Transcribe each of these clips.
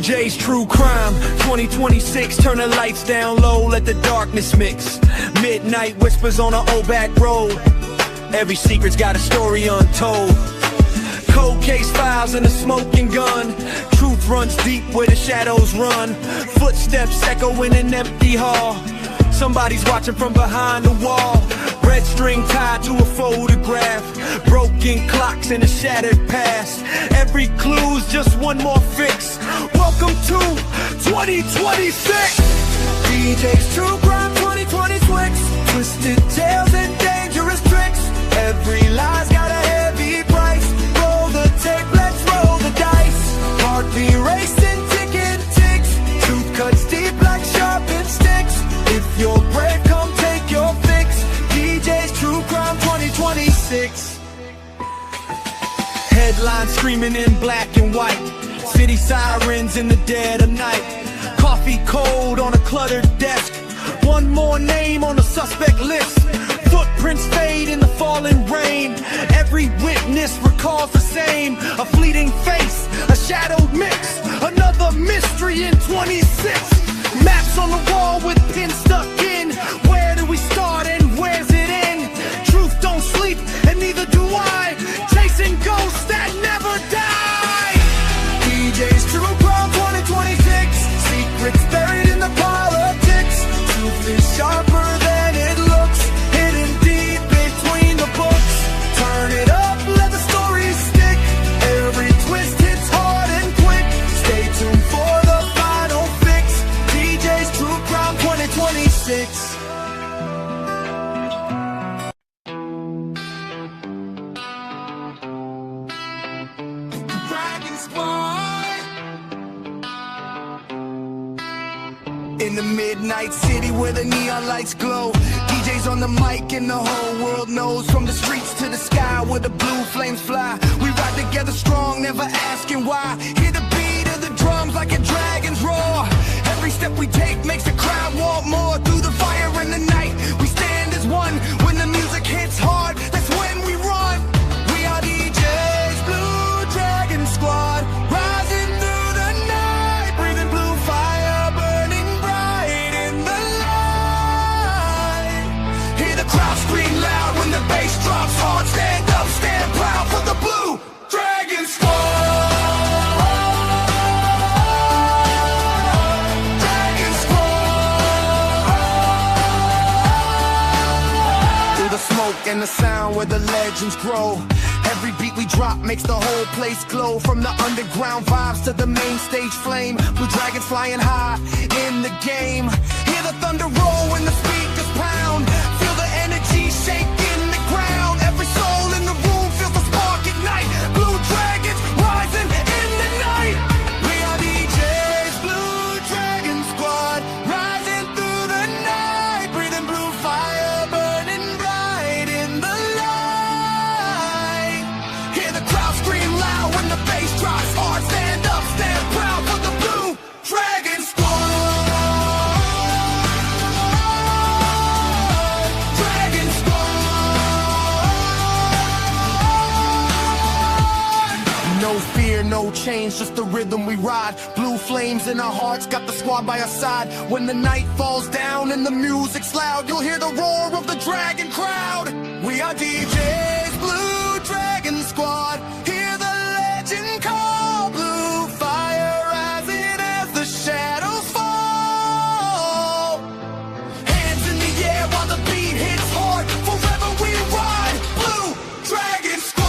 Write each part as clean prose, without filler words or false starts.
DJ's True Crime 2026, turn the lights down low, let the darkness mix. Midnight whispers on an old back road. Every secret's got a story untold. Cold case files and a smoking gun. Truth runs deep where the shadows run. Footsteps echo in an empty hall. Somebody's watching from behind the wall. Red string tied to a photograph. Broken clocks in a shattered past. Every clue's just one more fix. Welcome to 2026. DJ's True Crime 2026. Twisted tales and dangerous tricks. Every lie's got a heavy price. Roll the tape, let's roll the dice. Heartbeat racing, ticket ticks. Truth cuts deep like sharpened sticks. If you're brave, come take your fix. DJ's True Crime 2026. Headlines screaming in black and white. City sirens in the dead of night. Coffee cold on a cluttered desk. One more name on the suspect list. Footprints fade in the falling rain. Every witness recalls the same. A fleeting face, a shadowed mix. Another mystery in 26. Maps on the wall with pins stuck in. Where do we start and where's it end? Truth don't sleep and neither do I. Chasing ghosts that never die. DJ's True Crime 2026. Secrets buried in the politics. Truth is sharper than it looks. Hidden deep between the books. Turn it up, let the story stick. Every twist hits hard and quick. Stay tuned for the final fix. DJ's True Crime 2026. In the midnight city where the neon lights glow. DJ's on the mic and the whole world knows. From the streets to the sky where the blue flames fly. We ride together strong, never asking why. Hear the beat of the drums like a dragon's roar. Every step we take makes the crowd want more. Through the fire and the night, we stand as one. When the music hits hard, that's when we run. We are DJ's Blue Dragon Squad. Rising through the night, breathing blue fire, burning bright in the light. Hear the crowd scream loud when the bass drops hard. Stand up, stand proud for the Blue Dragon Squad. And the sound where the legends grow. Every beat we drop makes the whole place glow. From the underground vibes to the main stage flame. Blue dragons flying high in the game. Hear the thunder roll when the speakers pound. Feel the energy shaking the ground. Every soul in the room feels the spark ignite. Blue dragons rising in the night. We are DJ's Blue Dragon Squad. Rising through the night, breathing blue fire, burning bright in the light. Hear the crowd scream loud when the bass drops hard. Stand up, stand proud for the Blue Dragon Squad. Dragon Squad. No fear, no change, just the rhythm we ride. Blue flames in our hearts, got the squad by our side. When the night falls down and the music's loud, you'll hear the roar of the dragon crowd. We are DJ's Blue Dragon Squad. Hear the legend call. Blue fire rising as the shadows fall. Hands in the air while the beat hits hard. Forever we ride. Blue Dragon Squad.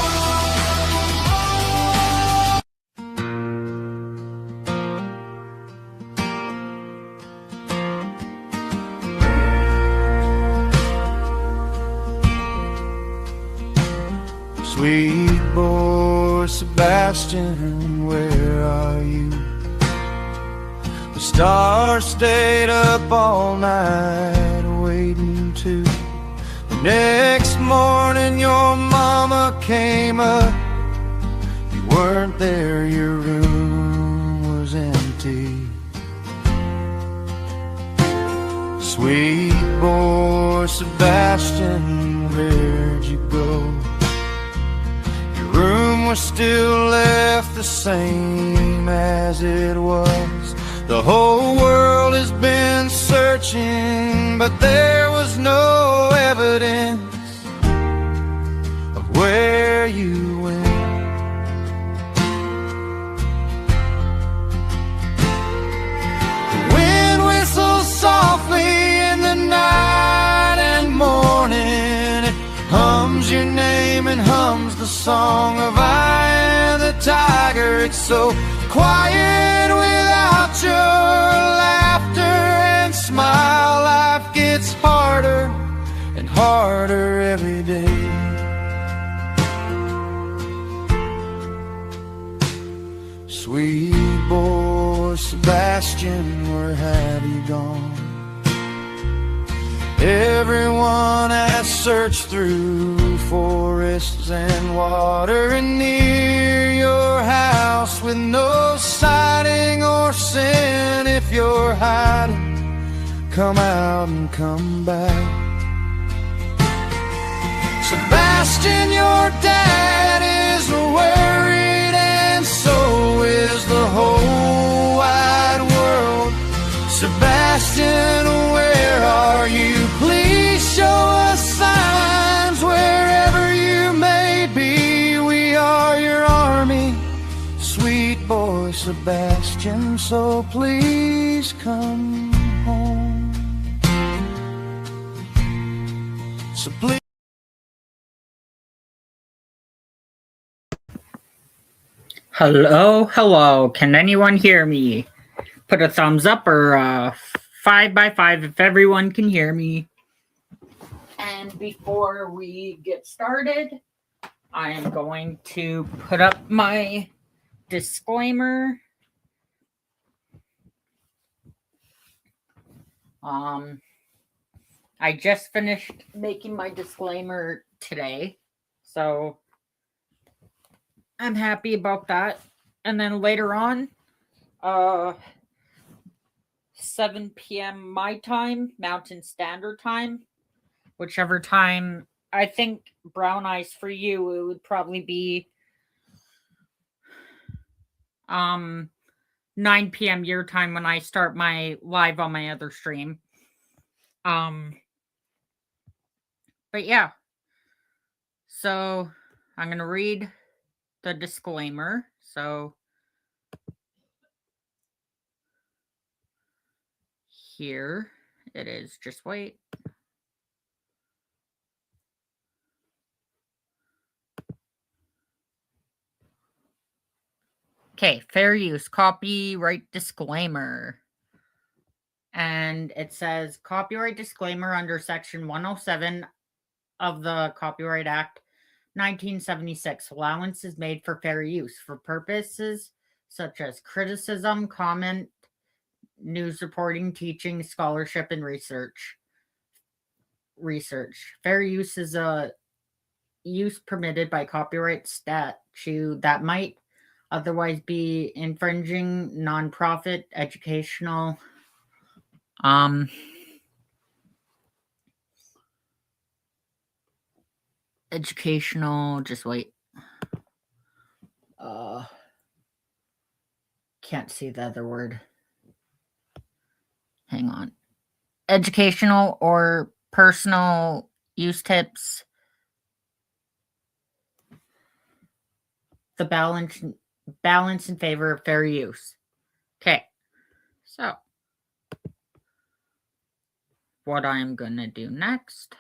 Sweet boy Sebastian, where are you? The stars stayed up all night waiting too. The next morning your mama came up. You weren't there, your room was empty. Sweet boy Sebastian, where'd you go? Your room we're still left the same as it was. The whole world has been searching, but there was no evidence of where you went. The wind whistles softly in the night and morning. It hums your name and hums the song of I am the tiger. It's so quiet without your laughter and smile. Life gets harder and harder every day. Sweet boy Sebastian, where have you gone? Everyone has searched through forests and water and near your house with no sighting or sin. If you're hiding, come out and come back. Sebastian, your dad is worried, and so is the whole wide world. Sebastian, where are you? Please show us signs wherever you may be. We are your army, sweet boy Sebastian, so please come home. So please. Hello, hello. Can anyone hear me? Put a thumbs up or 5 by 5 if everyone can hear me. And before we get started, I am going to put up my disclaimer. I just finished making my disclaimer today, so I'm happy about that. And then later on, 7 p.m. my time, Mountain Standard Time, whichever time. I think brown eyes for you, it would probably be 9 p.m. your time when I start my live on my other stream. But yeah, so I'm gonna read the disclaimer. So here it is. Just wait. Okay, fair use, copyright disclaimer. And it says copyright disclaimer under section 107 of the Copyright Act 1976. Allowance is made for fair use for purposes such as criticism, comment, news reporting, teaching, scholarship, and research. Fair use is a use permitted by copyright statute that might otherwise be infringing nonprofit, educational, just wait. Can't see the other word. Hang on. Educational or personal use tips. The balance in favor of fair use. Okay. So what I'm gonna do next,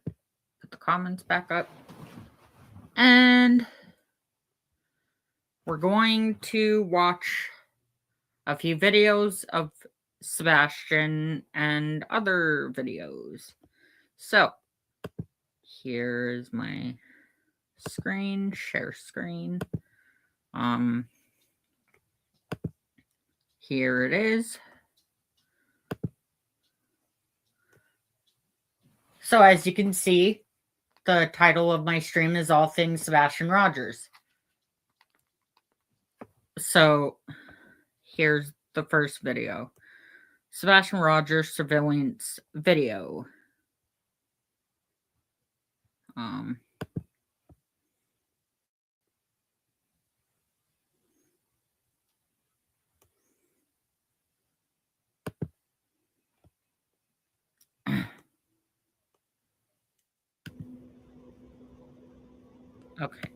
put the comments back up, and we're going to watch a few videos of Sebastian and other videos. So here's my screen, share screen. Here it is. So as you can see, the title of my stream is All Things Sebastian Rogers. So here's the first video. Sebastian Rogers surveillance video. Okay.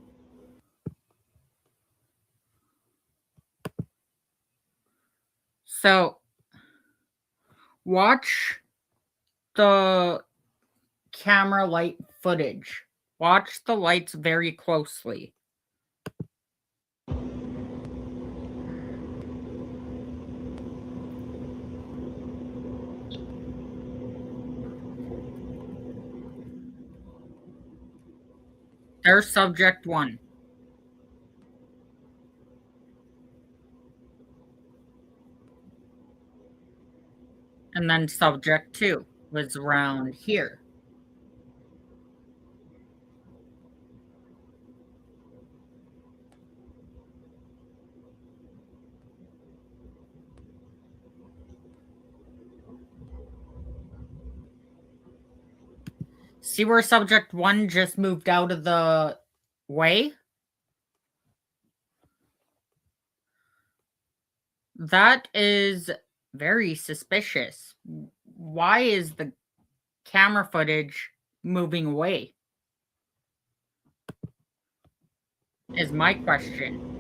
So, watch the camera light footage. Watch the lights very closely. There's subject 1. And then subject 2 was around here. See where subject 1 just moved out of the way? That is very suspicious. Why is the camera footage moving away? Is my question.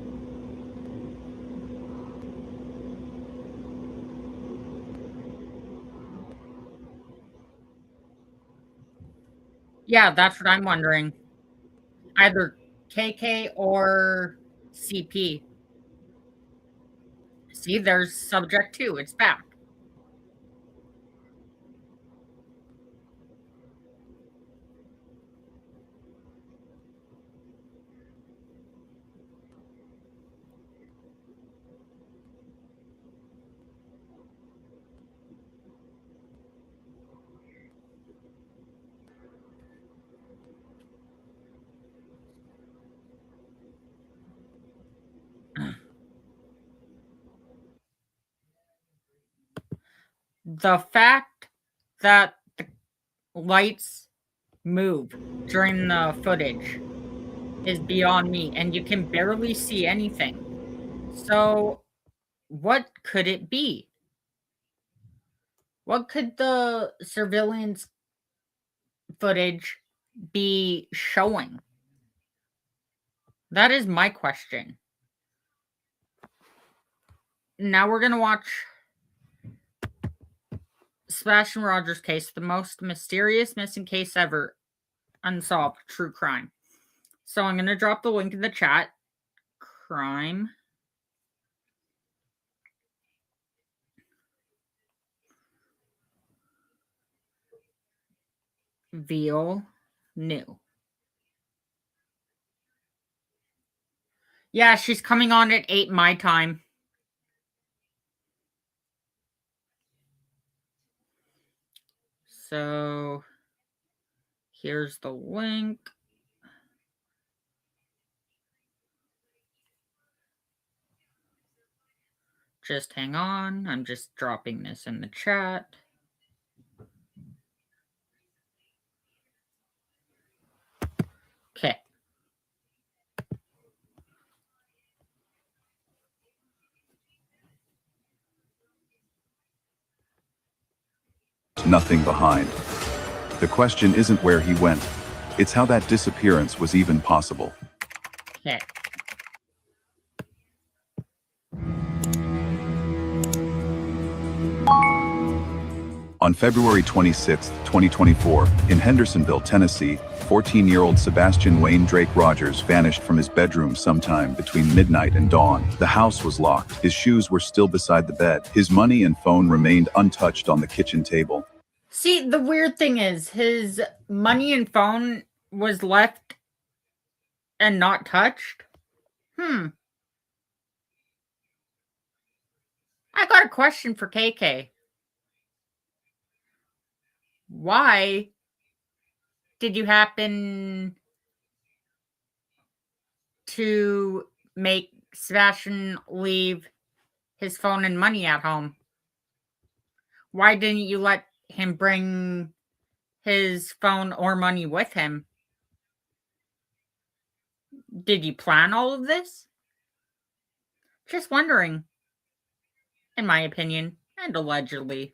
Yeah, that's what I'm wondering. Either KK or CP. See, there's subject 2. It's back. The fact that the lights move during the footage is beyond me, and you can barely see anything. So, what could it be? What could the surveillance footage be showing? That is my question. Now we're going to watch Sebastian Rogers' case, the most mysterious missing case ever, unsolved true crime. So I'm going to drop the link in the chat. Crime. Veal new. Yeah, she's coming on at 8 my time. So here's the link. Just hang on. I'm just dropping this in the chat. Okay. Nothing behind. The question isn't where he went. It's how that disappearance was even possible. Okay. On February 26, 2024, in Hendersonville, Tennessee, 14-year-old Sebastian Wayne Drake Rogers vanished from his bedroom sometime between midnight and dawn. The house was locked. His shoes were still beside the bed. His money and phone remained untouched on the kitchen table. See, the weird thing is his money and phone was left and not touched. I got a question for KK. Why did you happen to make Sebastian leave his phone and money at home? Why didn't you let him bring his phone or money with him? Did you plan all of this? Just wondering, in my opinion, and allegedly.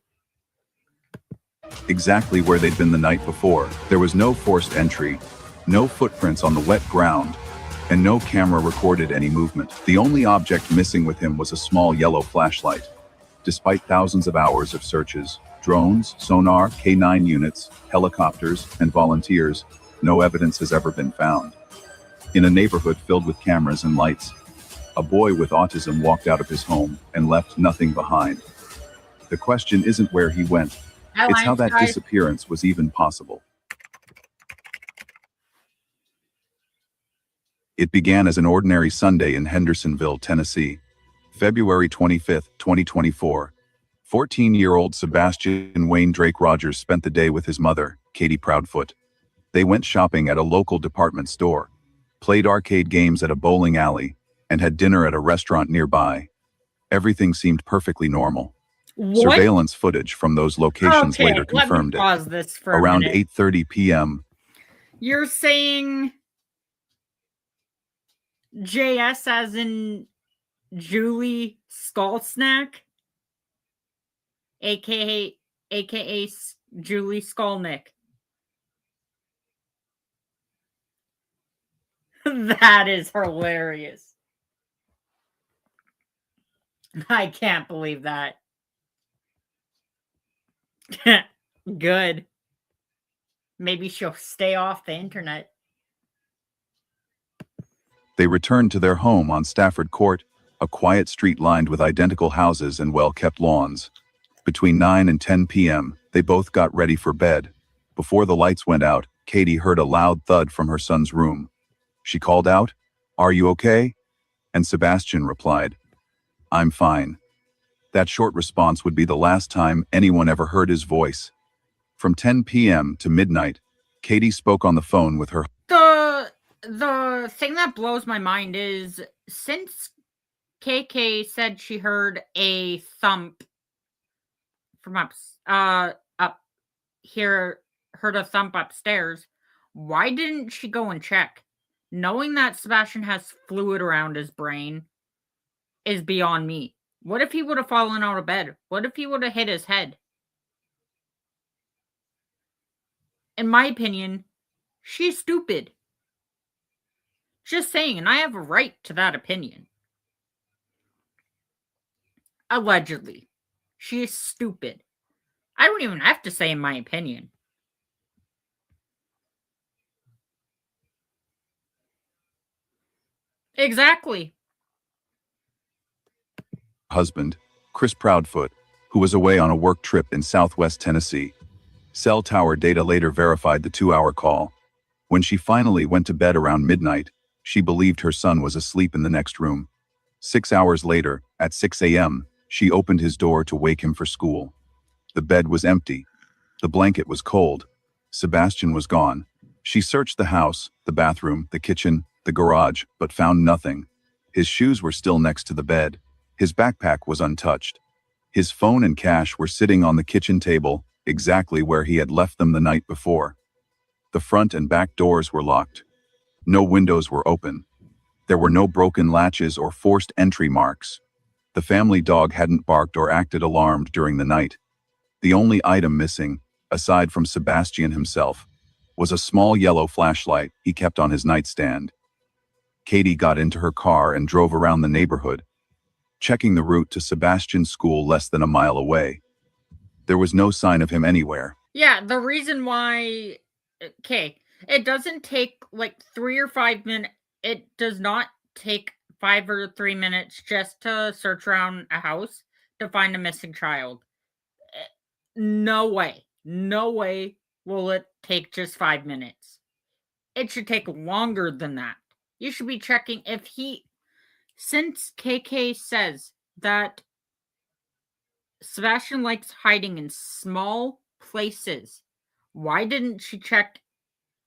Exactly where they'd been the night before. There was no forced entry, no footprints on the wet ground, and no camera recorded any movement. The only object missing with him was a small yellow flashlight. Despite thousands of hours of searches, drones, sonar, K9 units, helicopters, and volunteers, no evidence has ever been found. In a neighborhood filled with cameras and lights, a boy with autism walked out of his home and left nothing behind. The question isn't where he went, it's how that disappearance was even possible. It began as an ordinary Sunday in Hendersonville, Tennessee. February 25, 2024. 14-year-old Sebastian Wayne Drake Rogers spent the day with his mother, Katie Proudfoot. They went shopping at a local department store, played arcade games at a bowling alley, and had dinner at a restaurant nearby. Everything seemed perfectly normal. What? Surveillance footage from those locations later confirmed let me pause this for Around a minute. 8:30 p.m. You're saying JS as in Julie Skolsnack, aka Julie Skolnick. That is hilarious. I can't believe that. Good. Maybe she'll stay off the internet. They returned to their home on Stafford Court, a quiet street lined with identical houses and well-kept lawns. Between 9 and 10 p.m., they both got ready for bed. Before the lights went out, Katie heard a loud thud from her son's room. She called out, "Are you okay?" And Sebastian replied, "I'm fine." That short response would be the last time anyone ever heard his voice. From 10 p.m. to midnight, Katie spoke on the phone with her. The thing that blows my mind is, since KK said she heard a thump from heard a thump upstairs, why didn't she go and check? Knowing that Sebastian has fluid around his brain is beyond me. What if he would have fallen out of bed? What if he would have hit his head? In my opinion, she's stupid. Just saying, and I have a right to that opinion. Allegedly. She is stupid. I don't even have to say in my opinion. Exactly. Husband, Chris Proudfoot, who was away on a work trip in southwest Tennessee. Cell tower data later verified the 2-hour call. When she finally went to bed around midnight, she believed her son was asleep in the next room. 6 hours later, at 6 a.m., she opened his door to wake him for school. The bed was empty. The blanket was cold. Sebastian was gone. She searched the house, the bathroom, the kitchen, the garage, but found nothing. His shoes were still next to the bed. His backpack was untouched. His phone and cash were sitting on the kitchen table, exactly where he had left them the night before. The front and back doors were locked. No windows were open. There were no broken latches or forced entry marks. The family dog hadn't barked or acted alarmed during the night. The only item missing, aside from Sebastian himself, was a small yellow flashlight he kept on his nightstand. Katie got into her car and drove around the neighborhood, checking the route to Sebastian's school less than a mile away. There was no sign of him anywhere. Yeah, the reason why... Okay, it doesn't take like 3 or 5 minutes. It does not take 5 or 3 minutes just to search around a house to find a missing child. No way. No way will it take just 5 minutes. It should take longer than that. You should be checking if he... Since KK says that Sebastian likes hiding in small places, why didn't she check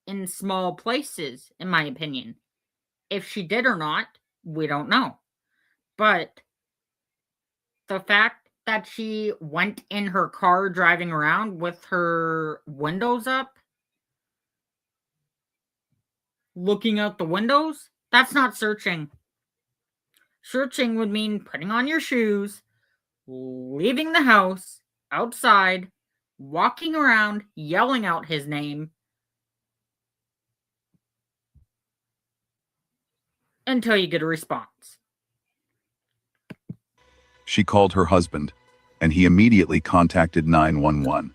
in small places, in my opinion? If she did or not, we don't know. But the fact that she went in her car driving around with her windows up, looking out the windows, that's not searching. Searching would mean putting on your shoes, leaving the house, outside, walking around, yelling out his name. until you get a response. She called her husband, and he immediately contacted 911.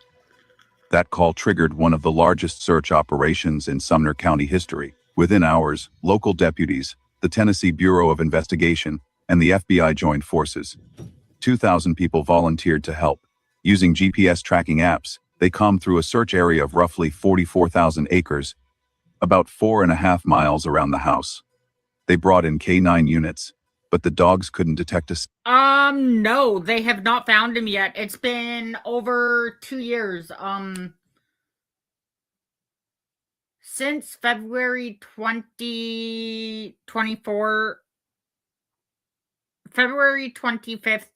That call triggered one of the largest search operations in Sumner County history. Within hours, local deputies, the Tennessee Bureau of Investigation, and the FBI joined forces. 2,000 people volunteered to help. Using GPS tracking apps, they combed through a search area of roughly 44,000 acres, about 4.5 miles around the house. They brought in K9 units, but the dogs couldn't detect a... No, they have not found him yet. It's been over 2 years. Since February 2024, February 25th,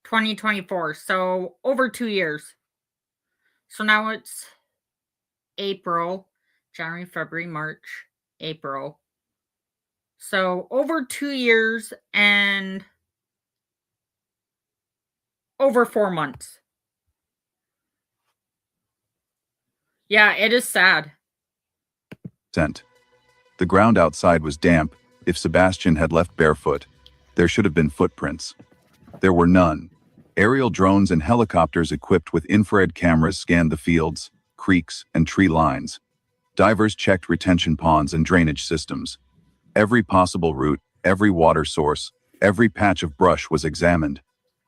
2024. So over 2 years. So now it's April, January, February, March, April. So over 2 years and over 4 months. Yeah, it is sad. The ground outside was damp. If Sebastian had left barefoot, there should have been footprints. There were none. Aerial drones and helicopters equipped with infrared cameras scanned the fields, creeks, and tree lines. Divers checked retention ponds and drainage systems. Every possible route, every water source, every patch of brush was examined.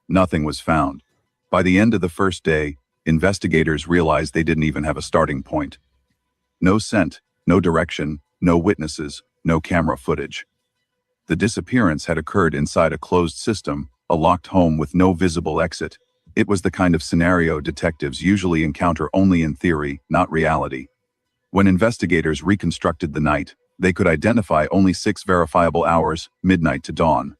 Nothing was found. By the end of the first day, investigators realized they didn't even have a starting point. No scent, no direction, no witnesses, no camera footage. The disappearance had occurred inside a closed system, a locked home with no visible exit. It was the kind of scenario detectives usually encounter only in theory, not reality. When investigators reconstructed the night, they could identify only 6 verifiable hours, midnight to dawn.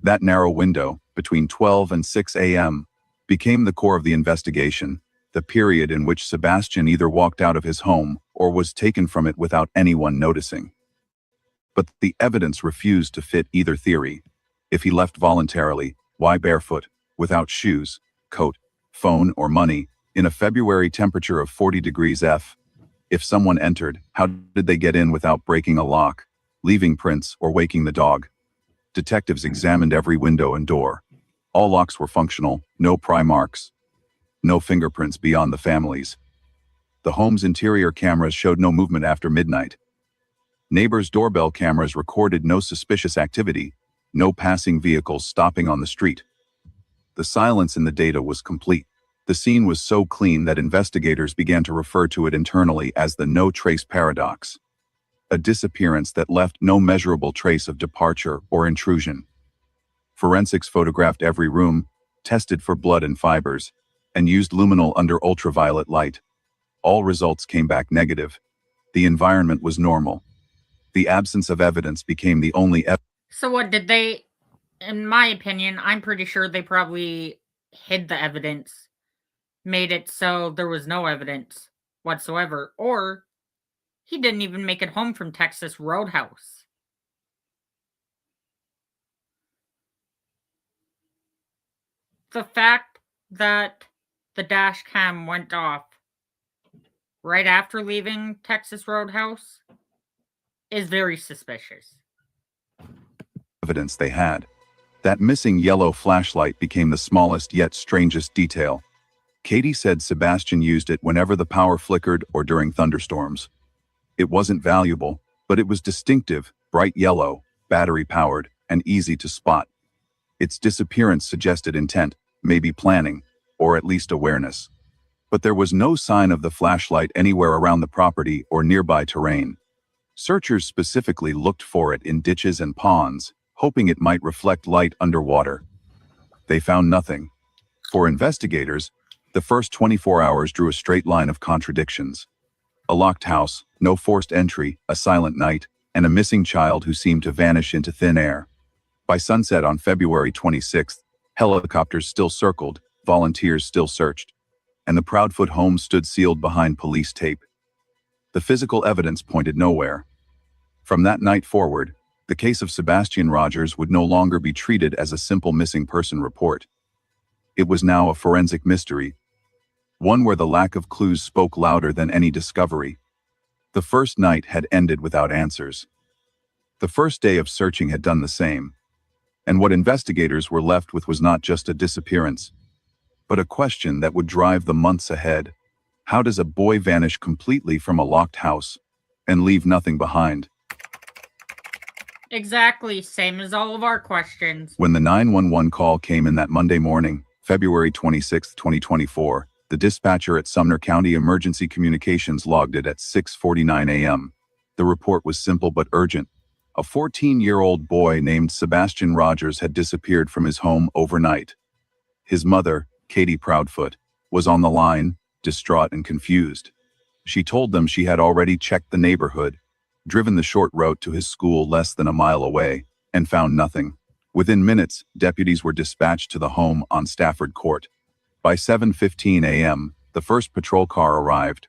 That narrow window, between 12 and 6 a.m., became the core of the investigation, the period in which Sebastian either walked out of his home or was taken from it without anyone noticing. But the evidence refused to fit either theory. If he left voluntarily, why barefoot, without shoes, coat, phone, or money, in a February temperature of 40 degrees F? If someone entered, how did they get in without breaking a lock, leaving prints, or waking the dog? Detectives examined every window and door. All locks were functional, no pry marks, no fingerprints beyond the family's. The home's interior cameras showed no movement after midnight. Neighbors' doorbell cameras recorded no suspicious activity, no passing vehicles stopping on the street. The silence in the data was complete. The scene was so clean that investigators began to refer to it internally as the no-trace paradox, a disappearance that left no measurable trace of departure or intrusion. Forensics photographed every room, tested for blood and fibers, and used luminol under ultraviolet light. All results came back negative. The environment was normal. The absence of evidence became the only evidence. So what did they, in my opinion, I'm pretty sure they probably hid the evidence, made it so there was no evidence whatsoever, or he didn't even make it home from Texas Roadhouse. The fact that the dash cam went off right after leaving Texas Roadhouse is very suspicious. Evidence they had. That missing yellow flashlight became the smallest yet strangest detail. Katie said Sebastian used it whenever the power flickered or during thunderstorms. It wasn't valuable, but it was distinctive, bright yellow, battery-powered, and easy to spot. Its disappearance suggested intent, maybe planning, or at least awareness. But there was no sign of the flashlight anywhere around the property or nearby terrain. Searchers specifically looked for it in ditches and ponds, hoping it might reflect light underwater. They found nothing. For investigators, the first 24 hours drew a straight line of contradictions. A locked house, no forced entry, a silent night, and a missing child who seemed to vanish into thin air. By sunset on February 26th, helicopters still circled, volunteers still searched, and the Proudfoot home stood sealed behind police tape. The physical evidence pointed nowhere. From that night forward, the case of Sebastian Rogers would no longer be treated as a simple missing person report. It was now a forensic mystery, one where the lack of clues spoke louder than any discovery. The first night had ended without answers. The first day of searching had done the same, and what investigators were left with was not just a disappearance, but a question that would drive the months ahead. How does a boy vanish completely from a locked house and leave nothing behind? Exactly, same as all of our questions. When the 911 call came in that Monday morning, February 26, 2024, the dispatcher at Sumner County Emergency Communications logged it at 6:49 a.m. The report was simple but urgent. A 14-year-old boy named Sebastian Rogers had disappeared from his home overnight. His mother, Katie Proudfoot, was on the line, distraught and confused. She told them she had already checked the neighborhood, driven the short route to his school less than a mile away, and found nothing. Within minutes, deputies were dispatched to the home on Stafford Court. By 7:15 a.m., the first patrol car arrived.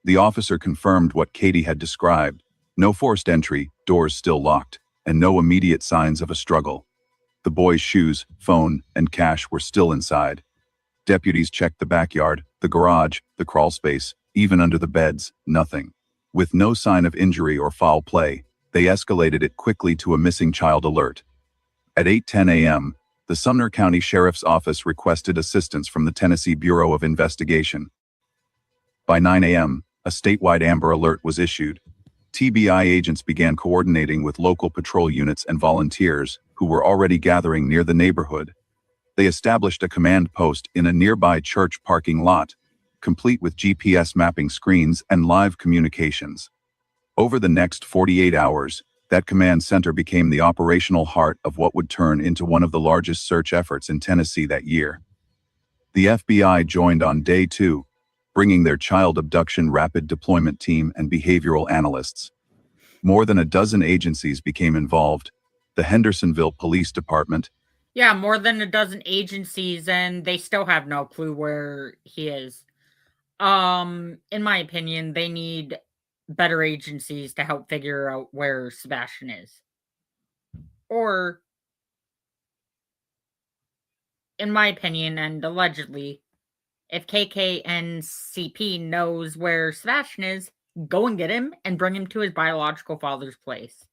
The officer confirmed what Katie had described: no forced entry, doors still locked, and no immediate signs of a struggle. The boy's shoes, phone, and cash were still inside. Deputies checked the backyard, the garage, the crawl space, even under the beds, nothing. With no sign of injury or foul play, they escalated it quickly to a missing child alert. At 8:10 a.m., the Sumner County Sheriff's Office requested assistance from the Tennessee Bureau of Investigation. By 9 a.m., a statewide Amber Alert was issued. TBI agents began coordinating with local patrol units and volunteers who were already gathering near the neighborhood. They established a command post in a nearby church parking lot, complete with GPS mapping screens and live communications. Over the next 48 hours, that command center became the operational heart of what would turn into one of the largest search efforts in Tennessee that year. The FBI joined on day 2, bringing their child abduction rapid deployment team and behavioral analysts. More than a dozen agencies became involved: the Hendersonville Police Department. Yeah, more than a dozen agencies, and they still have no clue where he is. In my opinion, they need better agencies to help figure out where Sebastian is. Or, in my opinion, and allegedly, if KKNCP knows where Sebastian is, go and get him and bring him to his biological father's place.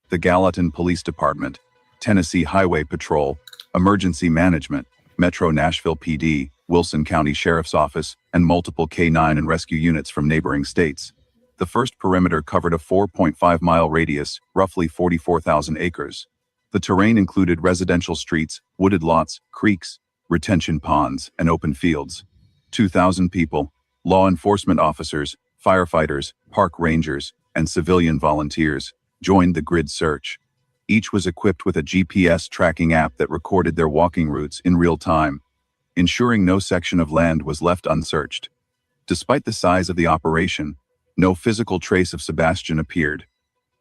The Gallatin Police Department, Tennessee Highway Patrol, Emergency Management, Metro Nashville PD, Wilson County Sheriff's Office, and multiple K-9 and rescue units from neighboring states. The first perimeter covered a 4.5-mile radius, roughly 44,000 acres. The terrain included residential streets, wooded lots, creeks, retention ponds, and open fields. 2,000 people, law enforcement officers, firefighters, park rangers, and civilian volunteers, joined the grid search. Each was equipped with a GPS tracking app that recorded their walking routes in real time, ensuring no section of land was left unsearched. Despite the size of the operation, no physical trace of Sebastian appeared.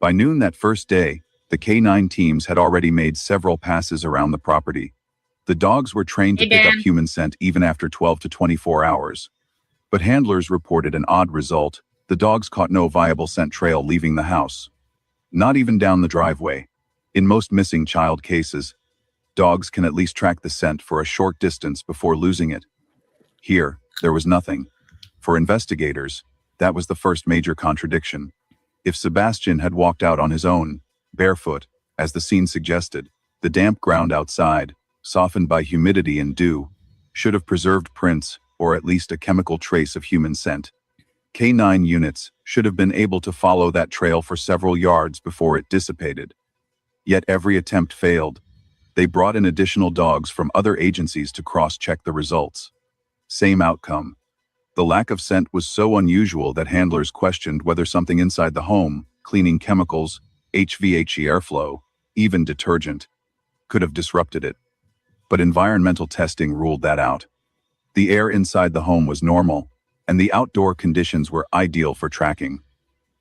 By noon that first day, the K-9 teams had already made several passes around the property. The dogs were trained to pick up human scent even after 12 to 24 hours. But handlers reported an odd result: the dogs caught no viable scent trail leaving the house. Not even down the driveway. In most missing child cases, dogs can at least track the scent for a short distance before losing it. Here, there was nothing. For investigators, that was the first major contradiction. If Sebastian had walked out on his own, barefoot, as the scene suggested, the damp ground outside, softened by humidity and dew, should have preserved prints or at least a chemical trace of human scent. K-9 units should have been able to follow that trail for several yards before it dissipated. Yet every attempt failed. They brought in additional dogs from other agencies to cross-check the results. Same outcome. The lack of scent was so unusual that handlers questioned whether something inside the home, cleaning chemicals, HVAC airflow, even detergent, could have disrupted it. But environmental testing ruled that out. The air inside the home was normal, and the outdoor conditions were ideal for tracking.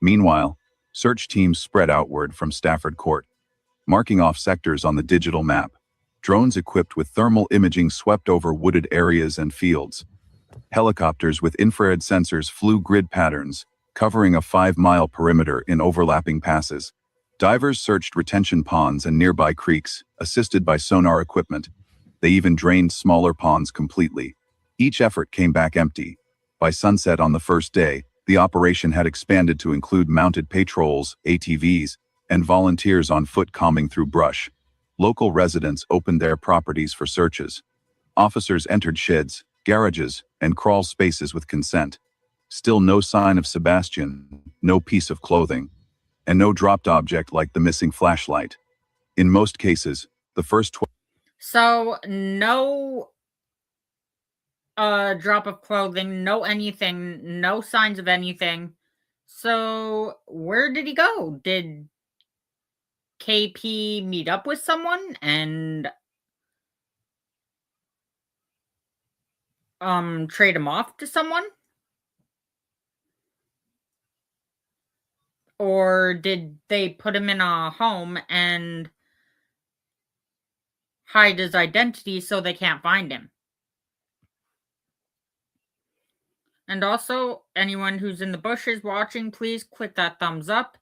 Meanwhile, search teams spread outward from Stafford Court, marking off sectors on the digital map. Drones equipped with thermal imaging swept over wooded areas and fields. Helicopters with infrared sensors flew grid patterns, covering a 5-mile perimeter in overlapping passes. Divers searched retention ponds and nearby creeks, assisted by sonar equipment. They even drained smaller ponds completely. Each effort came back empty. By sunset on the first day, the operation had expanded to include mounted patrols, ATVs, and volunteers on foot combing through brush. Local residents opened their properties for searches. Officers entered sheds, garages, and crawl spaces with consent. Still no sign of Sebastian, no piece of clothing, and no dropped object like the missing flashlight. In most cases, the first So, no drop of clothing, no anything, no signs of anything. So, where did he go? Did KP meet up with someone and trade him off to someone? Or did they put him in a home and hide his identity so they can't find him? And also, anyone who's in the bushes watching, please click that thumbs up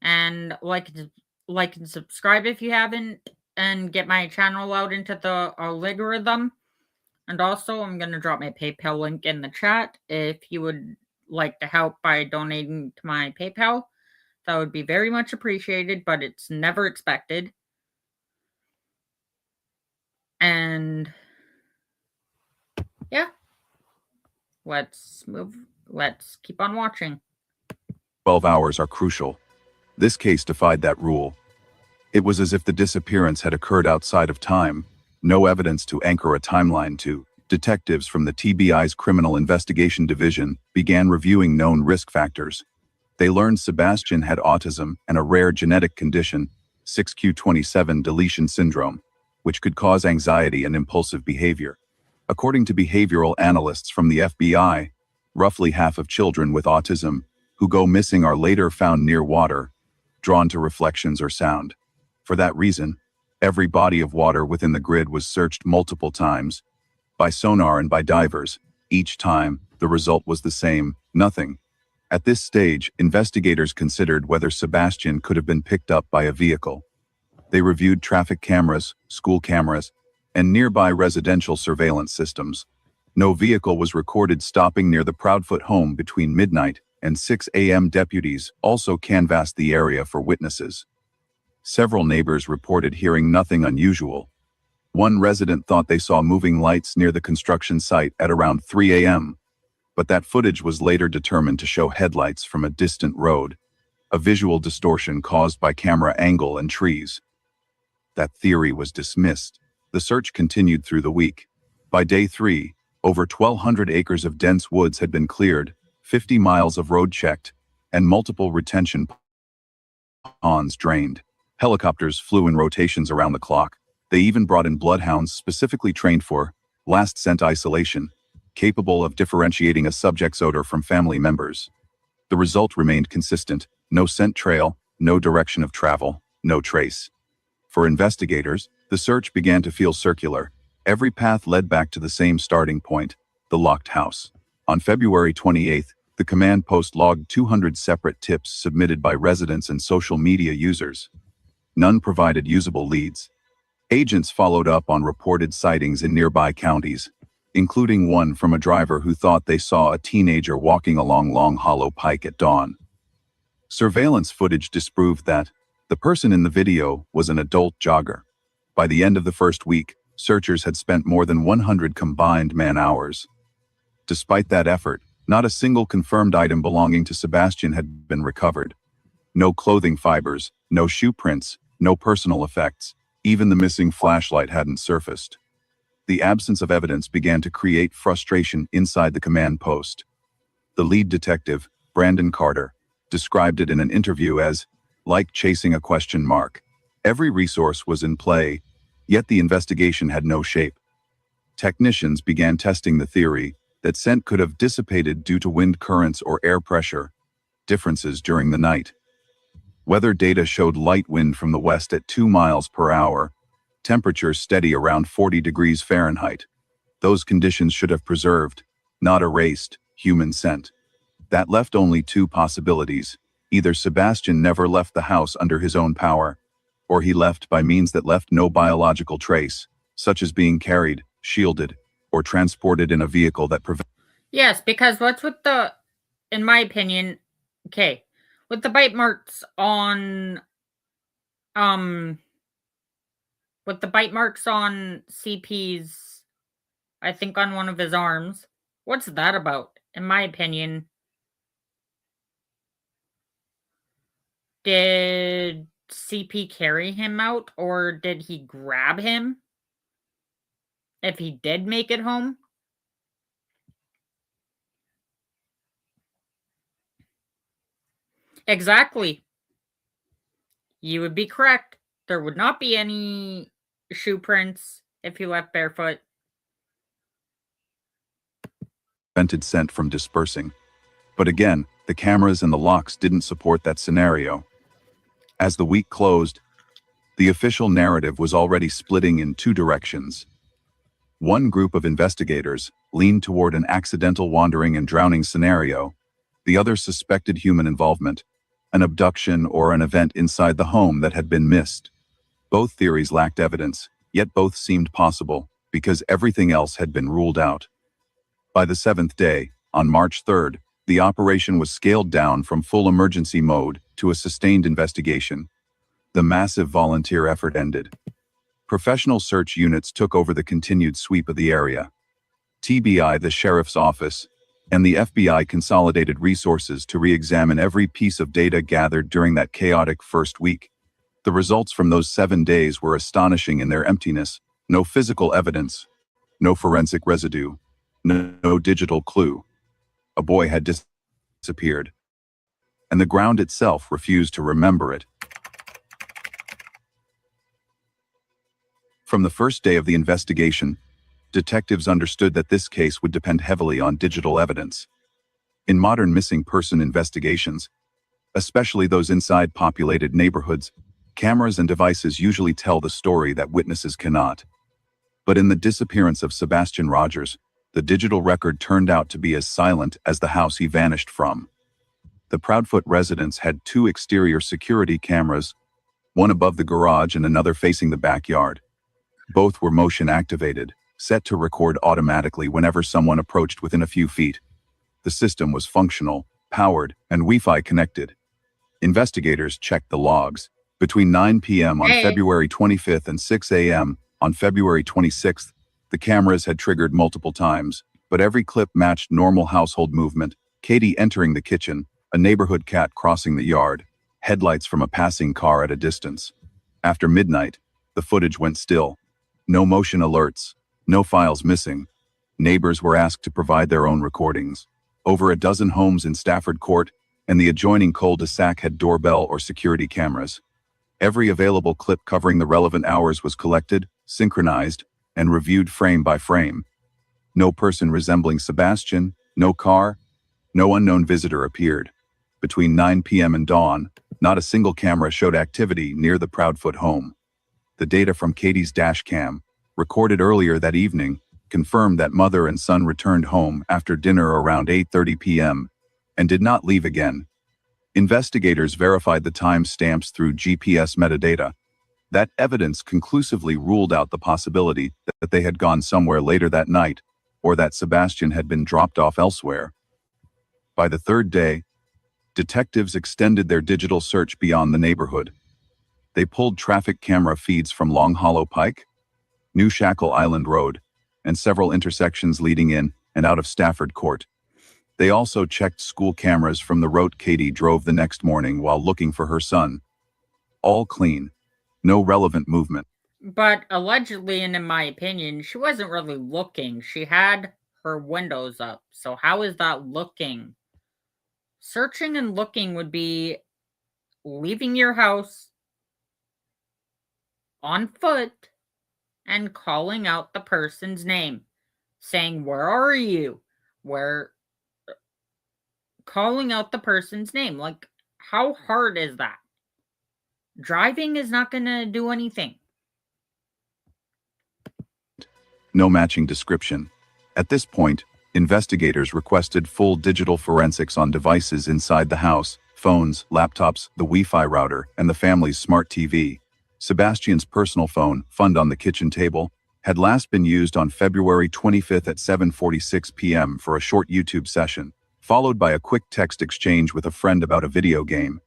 and like and subscribe if you haven't, and get my channel out into the algorithm. And also, I'm going to drop my PayPal link in the chat if you would like to help by donating to my PayPal. That would be very much appreciated, but it's never expected. And yeah, let's keep on watching. 12 hours are crucial. This case defied that rule. It was as if the disappearance had occurred outside of time, no evidence to anchor a timeline to. Detectives from the TBI's Criminal Investigation Division began reviewing known risk factors. They learned Sebastian had autism and a rare genetic condition, 6q27 deletion syndrome, which could cause anxiety and impulsive behavior. According to behavioral analysts from the FBI, roughly half of children with autism who go missing are later found near water, drawn to reflections or sound. For that reason, every body of water within the grid was searched multiple times, by sonar and by divers. Each time, the result was the same: nothing. At this stage, investigators considered whether Sebastian could have been picked up by a vehicle. They reviewed traffic cameras, school cameras, and nearby residential surveillance systems. No vehicle was recorded stopping near the Proudfoot home between midnight and 6 a.m. Deputies also canvassed the area for witnesses. Several neighbors reported hearing nothing unusual. One resident thought they saw moving lights near the construction site at around 3 a.m., but that footage was later determined to show headlights from a distant road, a visual distortion caused by camera angle and trees. That theory was dismissed. The search continued through the week. By day 3, over 1,200 acres of dense woods had been cleared, 50 miles of road checked, and multiple retention ponds drained. Helicopters flew in rotations around the clock. They even brought in bloodhounds specifically trained for last scent isolation, capable of differentiating a subject's odor from family members. The result remained consistent: no scent trail, no direction of travel, no trace. For investigators, the search began to feel circular. Every path led back to the same starting point: the locked house. On February 28th, the command post logged 200 separate tips submitted by residents and social media users. None provided usable leads. Agents followed up on reported sightings in nearby counties, including one from a driver who thought they saw a teenager walking along Long Hollow Pike at dawn. Surveillance footage disproved that the person in the video was an adult jogger. By the end of the first week, searchers had spent more than 100 combined man-hours. Despite that effort, not a single confirmed item belonging to Sebastian had been recovered. No clothing fibers, no shoe prints, no personal effects. Even the missing flashlight hadn't surfaced. The absence of evidence began to create frustration inside the command post. The lead detective, Brandon Carter, described it in an interview as like chasing a question mark. Every resource was in play, yet the investigation had no shape. Technicians began testing the theory that scent could have dissipated due to wind currents or air pressure differences during the night. Weather data showed light wind from the west at 2 miles per hour, temperature steady around 40 degrees Fahrenheit. Those conditions should have preserved, not erased, human scent. That left only two possibilities: either Sebastian never left the house under his own power, or he left by means that left no biological trace, such as being carried, shielded, or transported in a vehicle that prevented. Yes, because what's with the, in my opinion, okay, with the bite marks on, um, with the bite marks on CP's, I think on one of his arms, what's that about? In my opinion, did CP carry him out or did he grab him? If he did make it home? Exactly. You would be correct. There would not be any shoe prints if he left barefoot. Prevented scent from dispersing. But again, the cameras and the locks didn't support that scenario. As the week closed, the official narrative was already splitting in two directions. One group of investigators leaned toward an accidental wandering and drowning scenario. The other suspected human involvement, an abduction or an event inside the home that had been missed. Both theories lacked evidence, yet both seemed possible, because everything else had been ruled out. By the seventh day, on March 3rd, the operation was scaled down from full emergency mode to a sustained investigation. The massive volunteer effort ended. Professional search units took over the continued sweep of the area. TBI, the sheriff's office, and the FBI consolidated resources to re-examine every piece of data gathered during that chaotic first week. The results from those 7 days were astonishing in their emptiness. No physical evidence, no forensic residue, no digital clue. A boy had disappeared, and the ground itself refused to remember it. From the first day of the investigation, detectives understood that this case would depend heavily on digital evidence. In modern missing person investigations, especially those inside populated neighborhoods, cameras and devices usually tell the story that witnesses cannot. But in the disappearance of Sebastian Rogers, the digital record turned out to be as silent as the house he vanished from. The Proudfoot residence had 2 exterior security cameras, one above the garage and another facing the backyard. Both were motion activated, set to record automatically whenever someone approached within a few feet. The system was functional, powered, and Wi-Fi connected. Investigators checked the logs. Between 9 p.m. on February 25th and 6 a.m. on February 26th, the cameras had triggered multiple times, but every clip matched normal household movement: Katie entering the kitchen, a neighborhood cat crossing the yard, headlights from a passing car at a distance. After midnight, the footage went still. No motion alerts, no files missing. Neighbors were asked to provide their own recordings. Over a dozen homes in Stafford Court and the adjoining cul-de-sac had doorbell or security cameras. Every available clip covering the relevant hours was collected, synchronized, and reviewed frame by frame. No person resembling Sebastian, no car, no unknown visitor appeared. Between 9 p.m. and dawn, not a single camera showed activity near the Proudfoot home. The data from Katie's dash cam, recorded earlier that evening, confirmed that mother and son returned home after dinner around 8:30 p.m. and did not leave again. Investigators verified the time stamps through GPS metadata. That evidence conclusively ruled out the possibility that they had gone somewhere later that night, or that Sebastian had been dropped off elsewhere. By the third day, detectives extended their digital search beyond the neighborhood. They pulled traffic camera feeds from Long Hollow Pike, New Shackle Island Road, and several intersections leading in and out of Stafford Court. They also checked school cameras from the route Katie drove the next morning while looking for her son. All clean. No relevant movement. But allegedly, and in my opinion, she wasn't really looking. She had her windows up. So how is that looking? Searching and looking would be leaving your house on foot and calling out the person's name, saying, "Where are you?" Calling out the person's name. Like, how hard is that? Driving is not going to do anything. No matching description. At this point, investigators requested full digital forensics on devices inside the house: phones, laptops, the Wi-Fi router, and the family's smart TV. Sebastian's personal phone, found on the kitchen table, had last been used on February 25th at 7:46 p.m. for a short YouTube session, followed by a quick text exchange with a friend about a video game.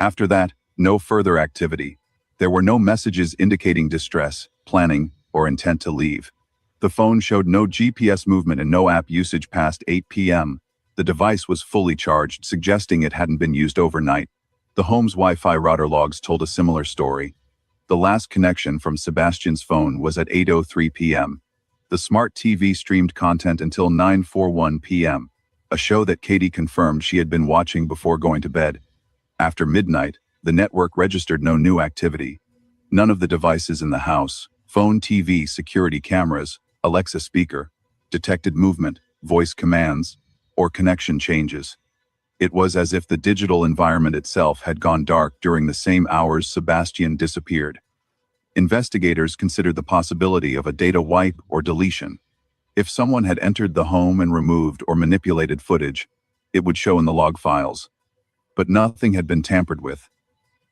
After that, no further activity. There were no messages indicating distress, planning, or intent to leave. The phone showed no GPS movement and no app usage past 8 p.m. The device was fully charged, suggesting it hadn't been used overnight. The home's Wi-Fi router logs told a similar story. The last connection from Sebastian's phone was at 8:03 p.m. The smart TV streamed content until 9:41 p.m., a show that Katie confirmed she had been watching before going to bed. After midnight, the network registered no new activity. None of the devices in the house, phone, TV, security cameras, Alexa speaker, detected movement, voice commands, or connection changes. It was as if the digital environment itself had gone dark during the same hours Sebastian disappeared. Investigators considered the possibility of a data wipe or deletion. If someone had entered the home and removed or manipulated footage, it would show in the log files. But nothing had been tampered with.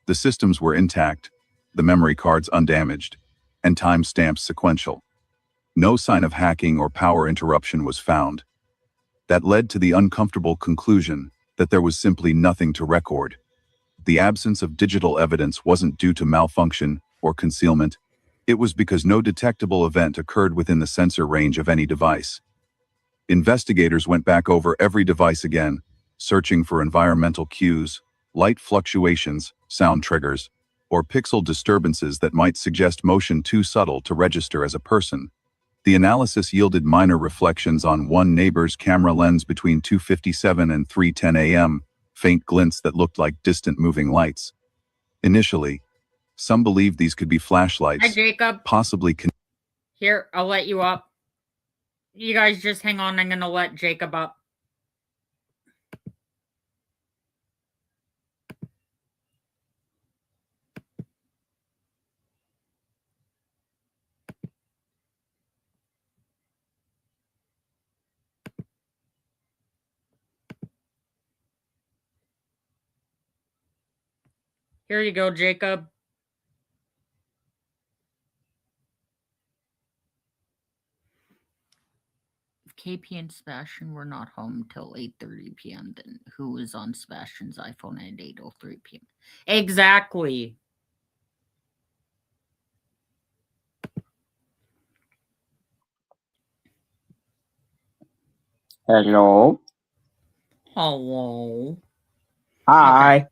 The systems were intact, the memory cards undamaged, and timestamps sequential. No sign of hacking or power interruption was found. That led to the uncomfortable conclusion that there was simply nothing to record. The absence of digital evidence wasn't due to malfunction or concealment. It was because no detectable event occurred within the sensor range of any device. Investigators went back over every device again, searching for environmental cues, light fluctuations, sound triggers, or pixel disturbances that might suggest motion too subtle to register as a person. The analysis yielded minor reflections on one neighbor's camera lens between 2:57 and 3:10 a.m., faint glints that looked like distant moving lights. Initially, some believed these could be flashlights, Hi, Jacob. possibly Here, I'll let you up. You guys just hang on. I'm going to let Jacob up. Here you go, Jacob. If KP and Sebastian were not home till 8:30 p.m., then who was on Sebastian's iPhone at 8:03 p.m.? Exactly. Hello. Hello. Hi. Okay.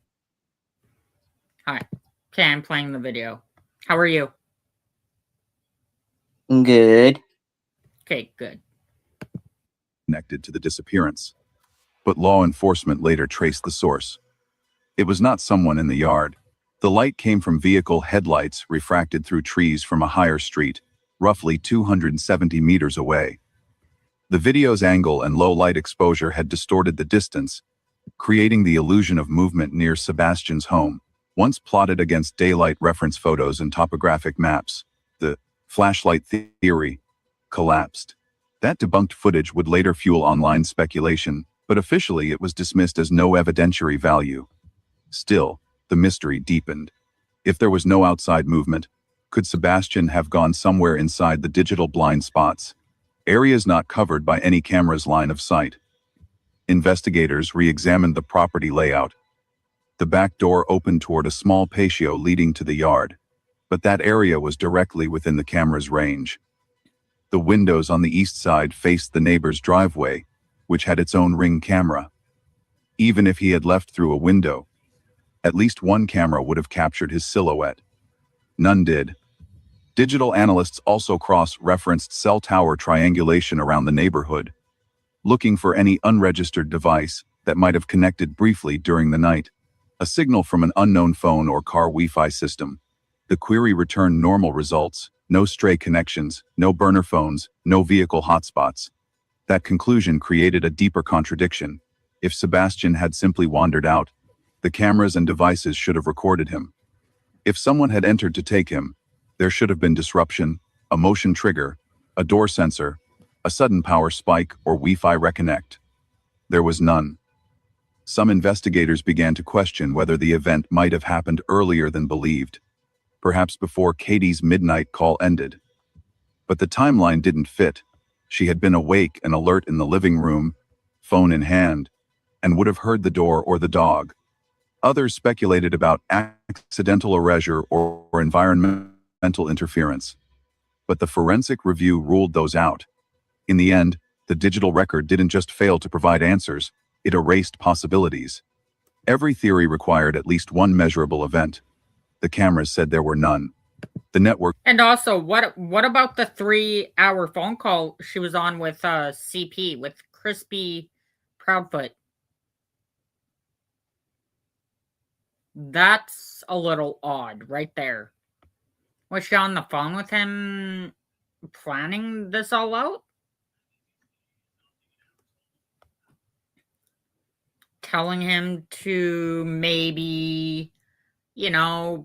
Hi. Okay, I'm playing the video. How are you? Good. Okay, good. connected to the disappearance. But law enforcement later traced the source. It was not someone in the yard. The light came from vehicle headlights refracted through trees from a higher street, roughly 270 meters away. The video's angle and low light exposure had distorted the distance, creating the illusion of movement near Sebastian's home. Once plotted against daylight reference photos and topographic maps, the flashlight theory collapsed. That debunked footage would later fuel online speculation, but officially it was dismissed as no evidentiary value. Still, the mystery deepened. If there was no outside movement, could Sebastian have gone somewhere inside the digital blind spots, areas not covered by any camera's line of sight? Investigators re-examined the property layout. The back door opened toward a small patio leading to the yard, but that area was directly within the camera's range. The windows on the east side faced the neighbor's driveway, which had its own Ring camera. Even if he had left through a window, at least one camera would have captured his silhouette. None did. Digital analysts also cross-referenced cell tower triangulation around the neighborhood, looking for any unregistered device that might have connected briefly during the night. A signal from an unknown phone or car Wi-Fi system. The query returned normal results, no stray connections, no burner phones, no vehicle hotspots. That conclusion created a deeper contradiction. If Sebastian had simply wandered out, the cameras and devices should have recorded him. If someone had entered to take him, there should have been disruption, a motion trigger, a door sensor, a sudden power spike, or Wi-Fi reconnect. There was none. Some investigators began to question whether the event might have happened earlier than believed, perhaps before Katie's midnight call ended. But the timeline didn't fit. She had been awake and alert in the living room, phone in hand, and would have heard the door or the dog. Others speculated about accidental erasure or environmental interference. But the forensic review ruled those out. In the end, the digital record didn't just fail to provide answers, it erased possibilities. Every theory required at least one measurable event. The cameras said there were none. The network... And also, what about the 3-hour phone call she was on with CP, with Crispy Proudfoot? That's a little odd right there. Was she on the phone with him planning this all out? Telling him to maybe,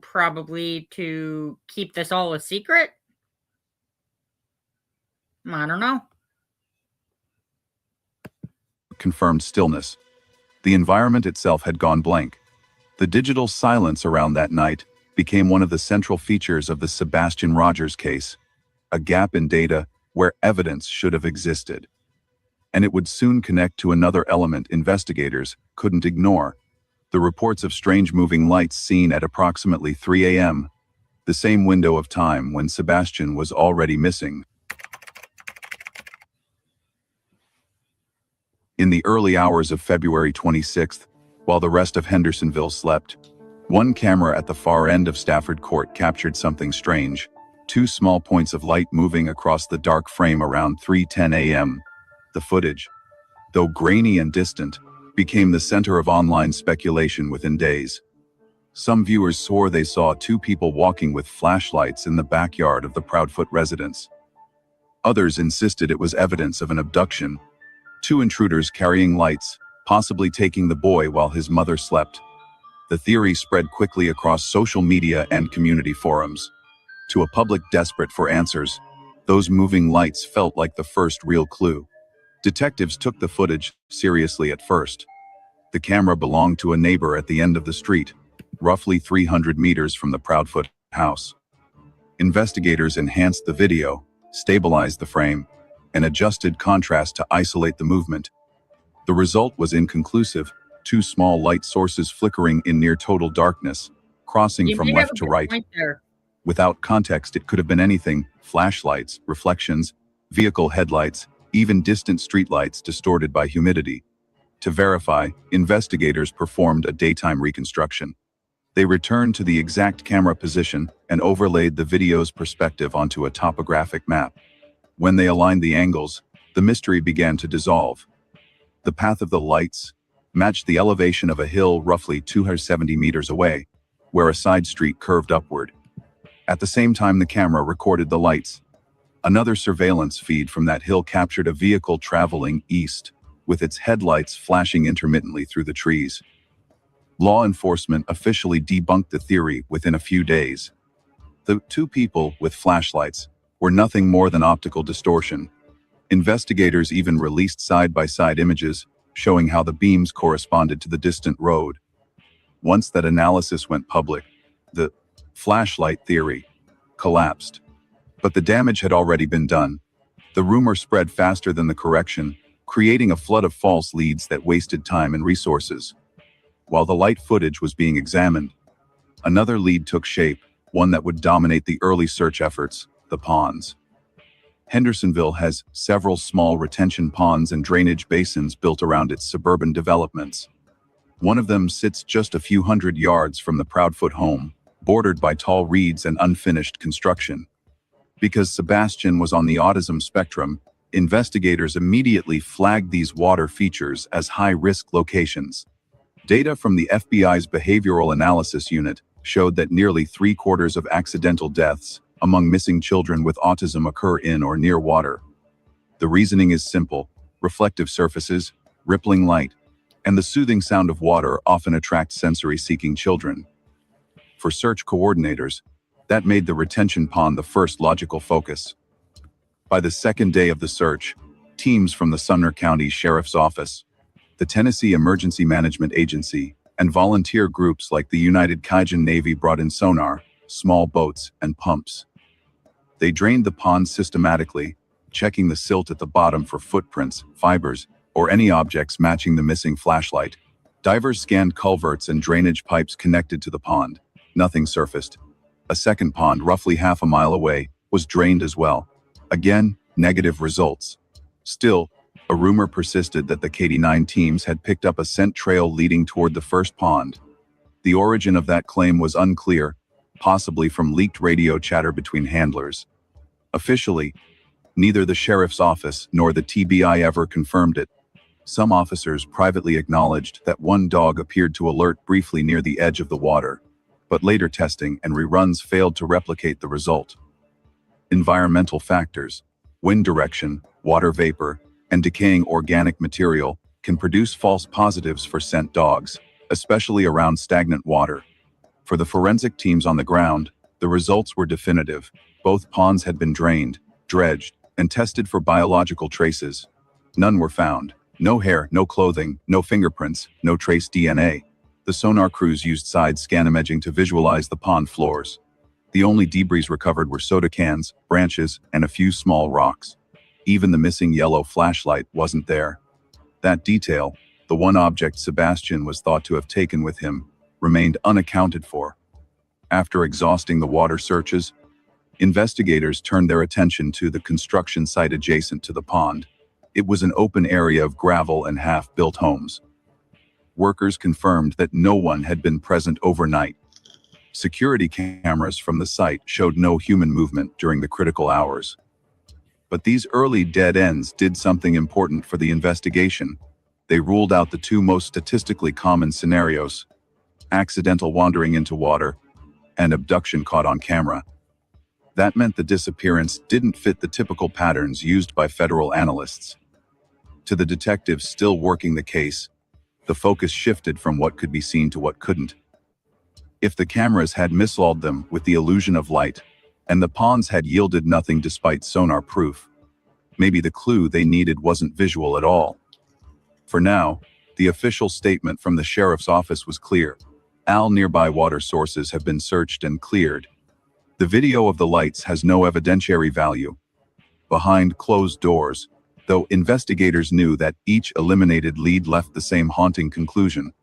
probably to keep this all a secret? I don't know. Confirmed stillness. The environment itself had gone blank. The digital silence around that night became one of the central features of the Sebastian Rogers case, a gap in data where evidence should have existed. And it would soon connect to another element investigators couldn't ignore: the reports of strange moving lights seen at approximately 3 a.m., the same window of time when Sebastian was already missing. In the early hours of February 26th, while the rest of Hendersonville slept, one camera at the far end of Stafford Court captured something strange: 2 small points of light moving across the dark frame around 3:10 a.m. The footage, though grainy and distant, became the center of online speculation within days. Some viewers swore they saw 2 people walking with flashlights in the backyard of the Proudfoot residence. Others insisted it was evidence of an abduction: 2 intruders carrying lights, possibly taking the boy while his mother slept. The theory spread quickly across social media and community forums. To a public desperate for answers, those moving lights felt like the first real clue. Detectives took the footage seriously at first. The camera belonged to a neighbor at the end of the street, roughly 300 meters from the Proudfoot house. Investigators enhanced the video, stabilized the frame, and adjusted contrast to isolate the movement. The result was inconclusive: 2 small light sources flickering in near total darkness, crossing from left to right. Without context, it could have been anything: flashlights, reflections, vehicle headlights, even distant streetlights distorted by humidity. To verify, investigators performed a daytime reconstruction. They returned to the exact camera position and overlaid the video's perspective onto a topographic map. When they aligned the angles, the mystery began to dissolve. The path of the lights matched the elevation of a hill roughly 270 meters away, where a side street curved upward. At the same time the camera recorded the lights, another surveillance feed from that hill captured a vehicle traveling east, with its headlights flashing intermittently through the trees. Law enforcement officially debunked the theory within a few days. The 2 people with flashlights were nothing more than optical distortion. Investigators even released side-by-side images showing how the beams corresponded to the distant road. Once that analysis went public, the flashlight theory collapsed. But the damage had already been done. The rumor spread faster than the correction, creating a flood of false leads that wasted time and resources. While the light footage was being examined, another lead took shape, one that would dominate the early search efforts: the ponds. Hendersonville has several small retention ponds and drainage basins built around its suburban developments. One of them sits just a few hundred yards from the Proudfoot home, bordered by tall reeds and unfinished construction. Because Sebastian was on the autism spectrum, investigators immediately flagged these water features as high-risk locations. Data from the FBI's Behavioral Analysis Unit showed that nearly 3/4 of accidental deaths among missing children with autism occur in or near water. The reasoning is simple: reflective surfaces, rippling light, and the soothing sound of water often attract sensory-seeking children. For search coordinators, that made the retention pond the first logical focus. By the second day of the search, teams from the Sumner County Sheriff's Office, the Tennessee Emergency Management Agency, and volunteer groups like the United Cajun Navy brought in sonar, small boats, and pumps. They drained the pond systematically, checking the silt at the bottom for footprints, fibers, or any objects matching the missing flashlight. Divers scanned culverts and drainage pipes connected to the pond. Nothing surfaced. A second pond, roughly half a mile away, was drained as well. Again, negative results. Still, a rumor persisted that the KD9 teams had picked up a scent trail leading toward the first pond. The origin of that claim was unclear, possibly from leaked radio chatter between handlers. Officially, neither the sheriff's office nor the TBI ever confirmed it. Some officers privately acknowledged that one dog appeared to alert briefly near the edge of the water, but later testing and reruns failed to replicate the result. Environmental factors, wind direction, water vapor, and decaying organic material can produce false positives for scent dogs, especially around stagnant water. For the forensic teams on the ground, the results were definitive. Both ponds had been drained, dredged, and tested for biological traces. None were found. No hair, no clothing, no fingerprints, no trace DNA. The sonar crews used side scan imaging to visualize the pond floors. The only debris recovered were soda cans, branches, and a few small rocks. Even the missing yellow flashlight wasn't there. That detail, the one object Sebastian was thought to have taken with him, remained unaccounted for. After exhausting the water searches, investigators turned their attention to the construction site adjacent to the pond. It was an open area of gravel and half-built homes. Workers confirmed that no one had been present overnight. Security cameras from the site showed no human movement during the critical hours. But these early dead ends did something important for the investigation. They ruled out the two most statistically common scenarios: accidental wandering into water and abduction caught on camera. That meant the disappearance didn't fit the typical patterns used by federal analysts. To the detectives still working the case, the focus shifted from what could be seen to what couldn't. If the cameras had mislulled them with the illusion of light, and the ponds had yielded nothing despite sonar proof, maybe the clue they needed wasn't visual at all. For now, the official statement from the sheriff's office was clear. All nearby water sources have been searched and cleared. The video of the lights has no evidentiary value. Behind closed doors, though investigators knew that each eliminated lead left the same haunting conclusion.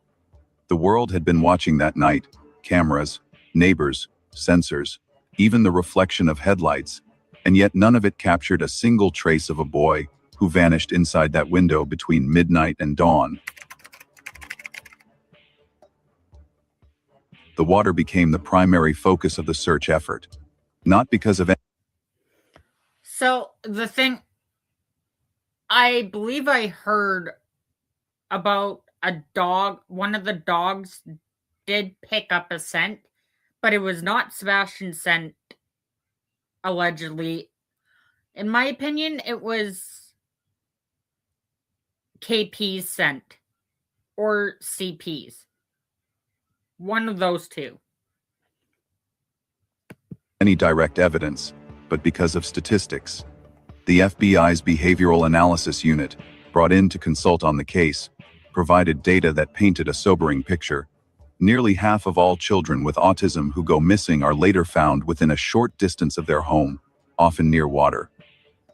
The world had been watching that night: cameras, neighbors, sensors, even the reflection of headlights, and yet none of it captured a single trace of a boy who vanished inside that window between midnight and dawn. The water became the primary focus of the search effort, not because of... So the thing, I believe I heard about a dog. One of the dogs did pick up a scent, but it was not Sebastian's scent, allegedly. In my opinion, it was KP's scent or CP's. One of those two. Any direct evidence, but because of statistics. The FBI's Behavioral Analysis Unit, brought in to consult on the case, provided data that painted a sobering picture. Nearly half of all children with autism who go missing are later found within a short distance of their home, often near water.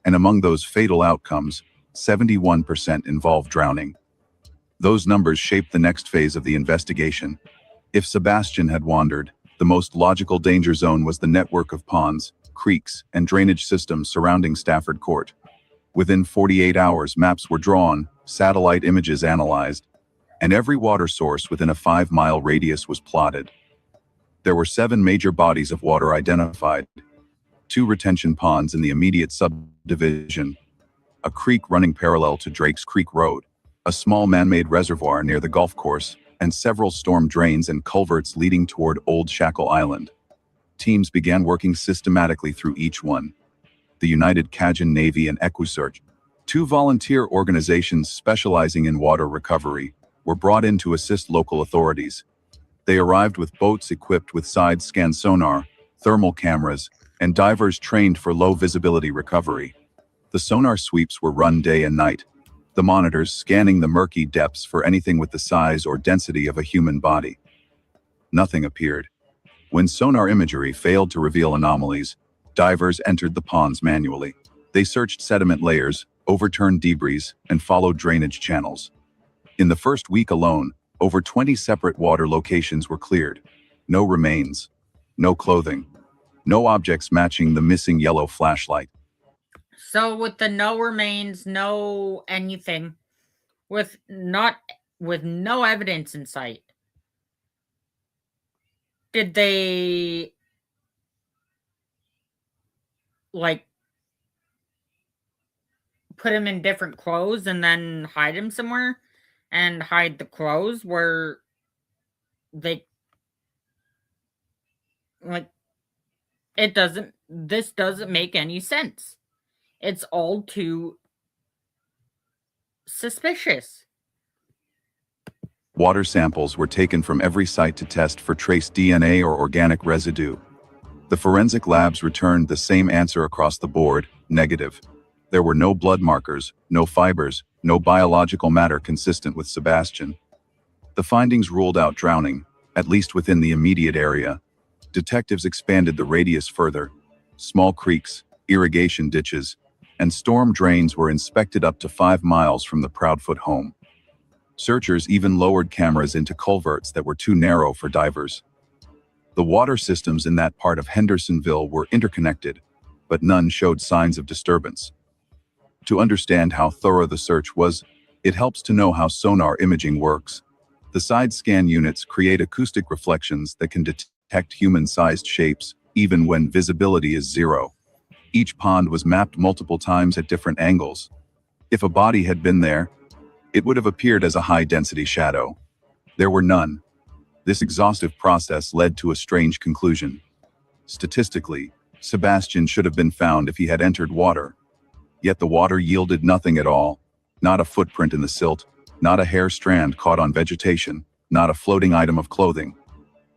And among those fatal outcomes, 71% involve drowning. Those numbers shaped the next phase of the investigation. If Sebastian had wandered, the most logical danger zone was the network of ponds, creeks, and drainage systems surrounding Stafford Court. Within 48 hours, maps were drawn, satellite images analyzed, and every water source within a 5-mile radius was plotted. There were 7 major bodies of water identified: 2 retention ponds in the immediate subdivision, a creek running parallel to Drake's Creek Road, a small man-made reservoir near the golf course, and several storm drains and culverts leading toward Old Shackle Island. Teams began working systematically through each one. The United Cajun Navy and EquiSearch, 2 volunteer organizations specializing in water recovery, were brought in to assist local authorities. They arrived with boats equipped with side-scan sonar, thermal cameras, and divers trained for low-visibility recovery. The sonar sweeps were run day and night, the monitors scanning the murky depths for anything with the size or density of a human body. Nothing appeared. When sonar imagery failed to reveal anomalies, Divers entered the ponds manually. They searched sediment layers, overturned debris, and followed drainage channels. In the first week alone, over 20 separate water locations were cleared. No remains, no clothing, no objects matching the missing yellow flashlight. So with the no remains, no anything, with no evidence in sight, did they like put him in different clothes and then hide him somewhere and hide the clothes where they like this doesn't make any sense. It's all too suspicious. Water samples were taken from every site to test for trace DNA or organic residue. The forensic labs returned the same answer across the board: negative. There were no blood markers, no fibers, no biological matter consistent with Sebastian. The findings ruled out drowning, at least within the immediate area. Detectives expanded the radius further. Small creeks, irrigation ditches, and storm drains were inspected up to 5 miles from the Proudfoot home. Searchers even lowered cameras into culverts that were too narrow for divers. The water systems in that part of Hendersonville were interconnected, but none showed signs of disturbance. To understand how thorough the search was, it helps to know how sonar imaging works. The side scan units create acoustic reflections that can detect human-sized shapes, even when visibility is zero. Each pond was mapped multiple times at different angles. If a body had been there, it would have appeared as a high-density shadow. There were none. This exhaustive process led to a strange conclusion. Statistically, Sebastian should have been found if he had entered water. Yet the water yielded nothing at all. Not a footprint in the silt, not a hair strand caught on vegetation, not a floating item of clothing.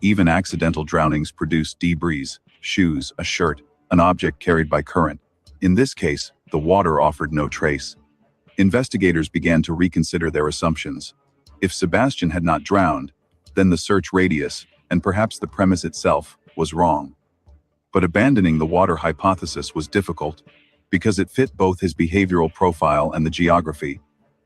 Even accidental drownings produce debris, shoes, a shirt, an object carried by current. In this case, the water offered no trace. Investigators began to reconsider their assumptions. If Sebastian had not drowned, then the search radius, and perhaps the premise itself, was wrong. But abandoning the water hypothesis was difficult, because it fit both his behavioral profile and the geography.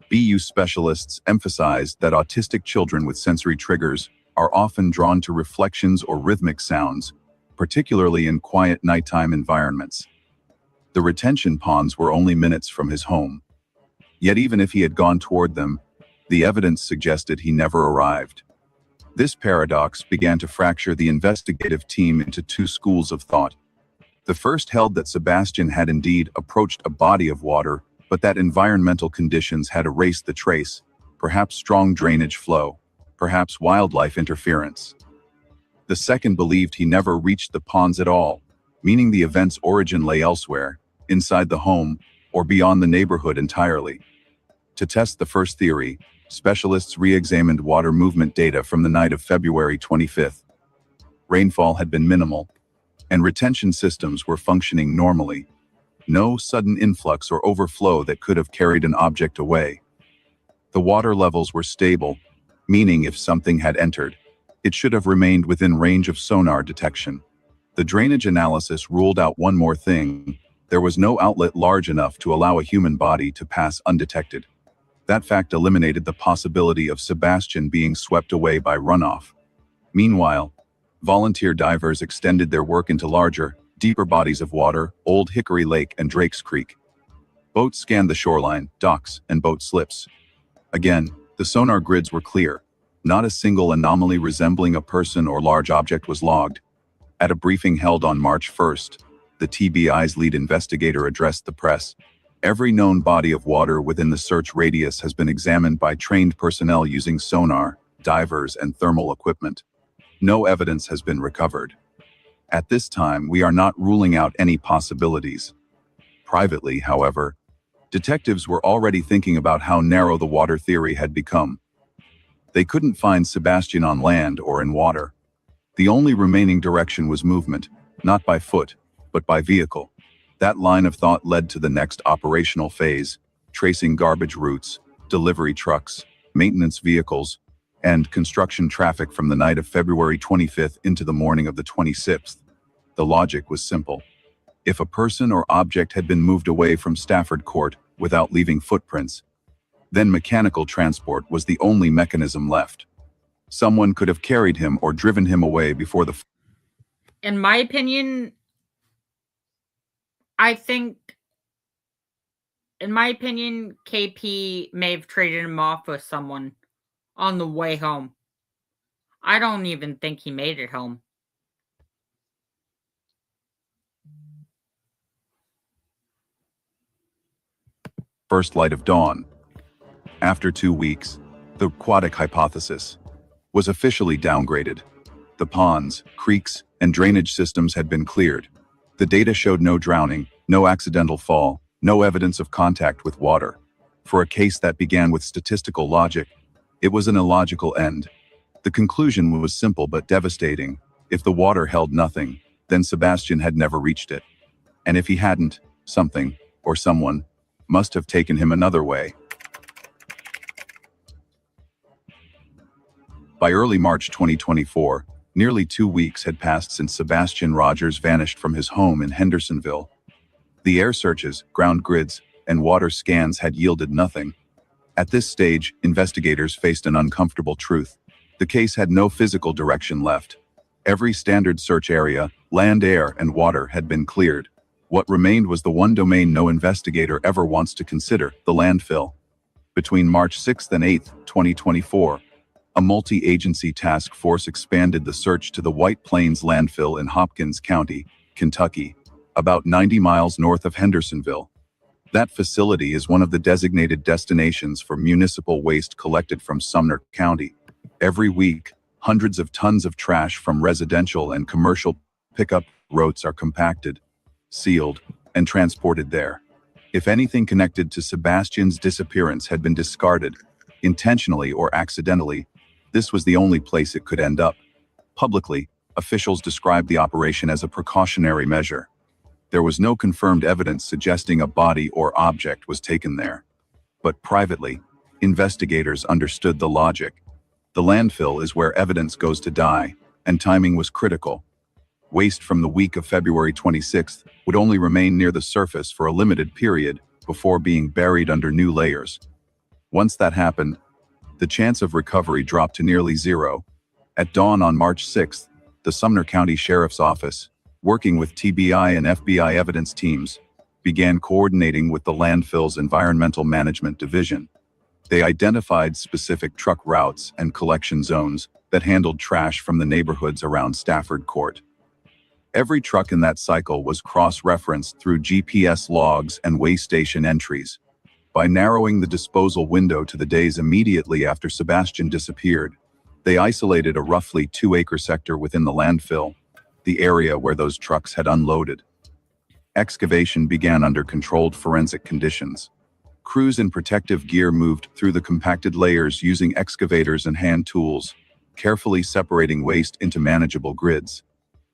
BU specialists emphasized that autistic children with sensory triggers are often drawn to reflections or rhythmic sounds, particularly in quiet nighttime environments. The retention ponds were only minutes from his home. Yet even if he had gone toward them, the evidence suggested he never arrived. This paradox began to fracture the investigative team into two schools of thought. The first held that Sebastian had indeed approached a body of water, but that environmental conditions had erased the trace, perhaps strong drainage flow, perhaps wildlife interference. The second believed he never reached the ponds at all, meaning the event's origin lay elsewhere, inside the home, or beyond the neighborhood entirely. To test the first theory, specialists re-examined water movement data from the night of February 25th. Rainfall had been minimal, and retention systems were functioning normally. No sudden influx or overflow that could have carried an object away. The water levels were stable, meaning if something had entered, it should have remained within range of sonar detection. The drainage analysis ruled out one more thing: there was no outlet large enough to allow a human body to pass undetected. That fact eliminated the possibility of Sebastian being swept away by runoff. Meanwhile, volunteer divers extended their work into larger, deeper bodies of water, Old Hickory Lake and Drake's Creek. Boats scanned the shoreline, docks, and boat slips. Again, the sonar grids were clear. Not a single anomaly resembling a person or large object was logged. At a briefing held on March 1st, the TBI's lead investigator addressed the press. Every known body of water within the search radius has been examined by trained personnel using sonar, divers, and thermal equipment. No evidence has been recovered. At this time, we are not ruling out any possibilities. Privately, however, detectives were already thinking about how narrow the water theory had become. They couldn't find Sebastian on land or in water. The only remaining direction was movement, not by foot, but by vehicle. That line of thought led to the next operational phase: tracing garbage routes, delivery trucks, maintenance vehicles, and construction traffic from the night of February 25th into the morning of the 26th. The logic was simple. If a person or object had been moved away from Stafford Court without leaving footprints, then mechanical transport was the only mechanism left. Someone could have carried him or driven him away before the... In my opinion, KP may have traded him off with someone on the way home. I don't even think he made it home. First light of dawn. After 2 weeks, the aquatic hypothesis was officially downgraded. The ponds, creeks, and drainage systems had been cleared. The data showed no drowning, no accidental fall, no evidence of contact with water. For a case that began with statistical logic, it was an illogical end. The conclusion was simple but devastating. If the water held nothing, then Sebastian had never reached it. And if he hadn't, something, or someone, must have taken him another way. By early March 2024, nearly 2 weeks had passed since Sebastian Rogers vanished from his home in Hendersonville. The air searches, ground grids, and water scans had yielded nothing. At this stage, investigators faced an uncomfortable truth. The case had no physical direction left. Every standard search area, land, air, and water had been cleared. What remained was the one domain no investigator ever wants to consider, the landfill. Between March 6th and 8th, 2024, a multi-agency task force expanded the search to the White Plains landfill in Hopkins County, Kentucky, about 90 miles north of Hendersonville. That facility is one of the designated destinations for municipal waste collected from Sumner County. Every week, hundreds of tons of trash from residential and commercial pickup routes are compacted, sealed, and transported there. If anything connected to Sebastian's disappearance had been discarded, intentionally or accidentally, this was the only place it could end up. Publicly, officials described the operation as a precautionary measure. There was no confirmed evidence suggesting a body or object was taken there. But privately, investigators understood the logic. The landfill is where evidence goes to die, and timing was critical. Waste from the week of February 26th would only remain near the surface for a limited period before being buried under new layers. Once that happened, the chance of recovery dropped to nearly zero. At dawn on March 6th, the Sumner County Sheriff's Office, working with TBI and FBI evidence teams, began coordinating with the landfill's Environmental Management Division. They identified specific truck routes and collection zones that handled trash from the neighborhoods around Stafford Court. Every truck in that cycle was cross-referenced through GPS logs and weigh station entries. By narrowing the disposal window to the days immediately after Sebastian disappeared, they isolated a roughly 2-acre sector within the landfill, the area where those trucks had unloaded. Excavation began under controlled forensic conditions. Crews in protective gear moved through the compacted layers using excavators and hand tools, carefully separating waste into manageable grids.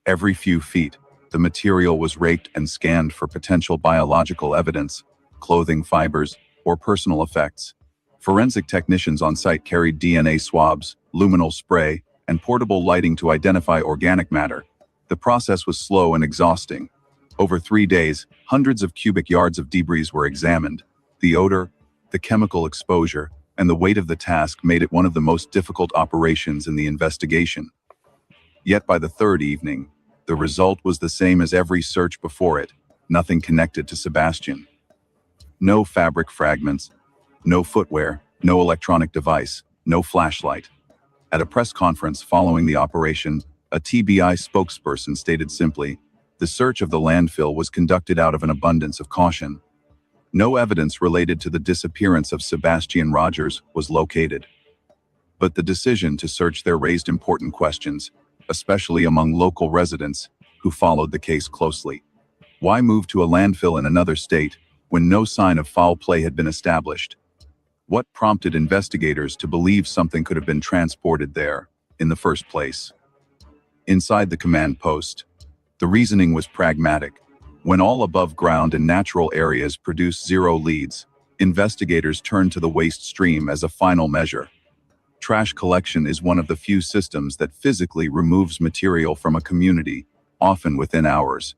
Every few feet, the material was raked and scanned for potential biological evidence, clothing fibers, or personal effects. Forensic technicians on site carried DNA swabs, luminol spray, and portable lighting to identify organic matter. The process was slow and exhausting. Over 3 days, hundreds of cubic yards of debris were examined. The odor, the chemical exposure, and the weight of the task made it one of the most difficult operations in the investigation. Yet by the third evening, the result was the same as every search before it: nothing connected to Sebastian. No fabric fragments, no footwear, no electronic device, no flashlight. At a press conference following the operation, a TBI spokesperson stated simply, "The search of the landfill was conducted out of an abundance of caution." No evidence related to the disappearance of Sebastian Rogers was located. But the decision to search there raised important questions, especially among local residents who followed the case closely. Why move to a landfill in another state when no sign of foul play had been established? What prompted investigators to believe something could have been transported there in the first place? Inside the command post, the reasoning was pragmatic. When all above ground and natural areas produce zero leads, investigators turn to the waste stream as a final measure. Trash collection is one of the few systems that physically removes material from a community, often within hours.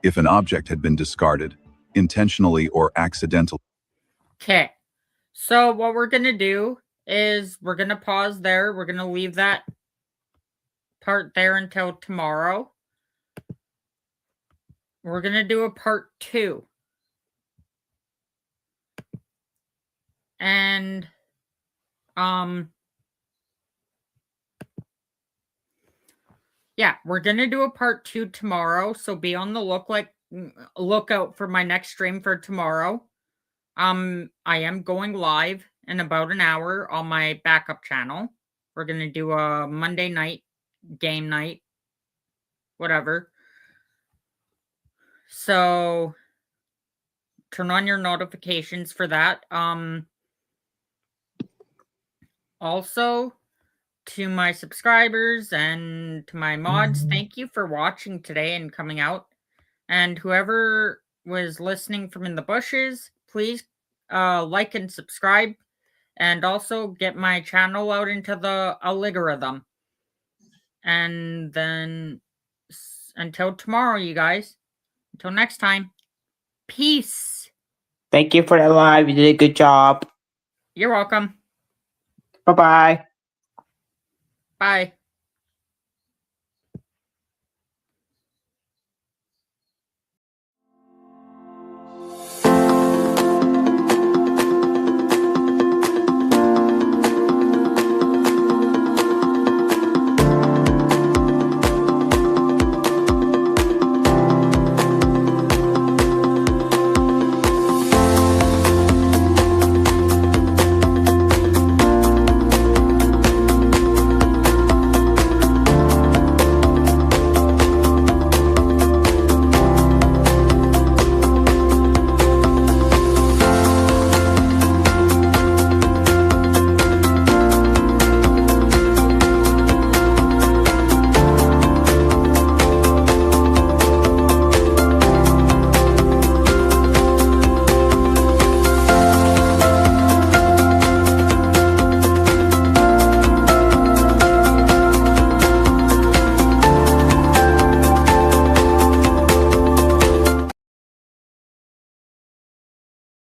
if an object had been discarded, intentionally or accidentally. Okay. So what we're going to do is we're going to pause there. We're going to leave that part there until tomorrow. We're going to do a part 2. And yeah, we're going to do a part 2 tomorrow, so be on the lookout for my next stream for tomorrow. I am going live in about an hour on my backup channel. We're going to do a Monday night game night, whatever. So turn on your notifications for that. Also, to my subscribers and to my mods, thank you for watching today and coming out. And whoever was listening from in the bushes, please like and subscribe. And also get my channel out into the algorithm. And then until tomorrow, you guys. Until next time. Peace. Thank you for the live. You did a good job. You're welcome. Bye-bye. Bye.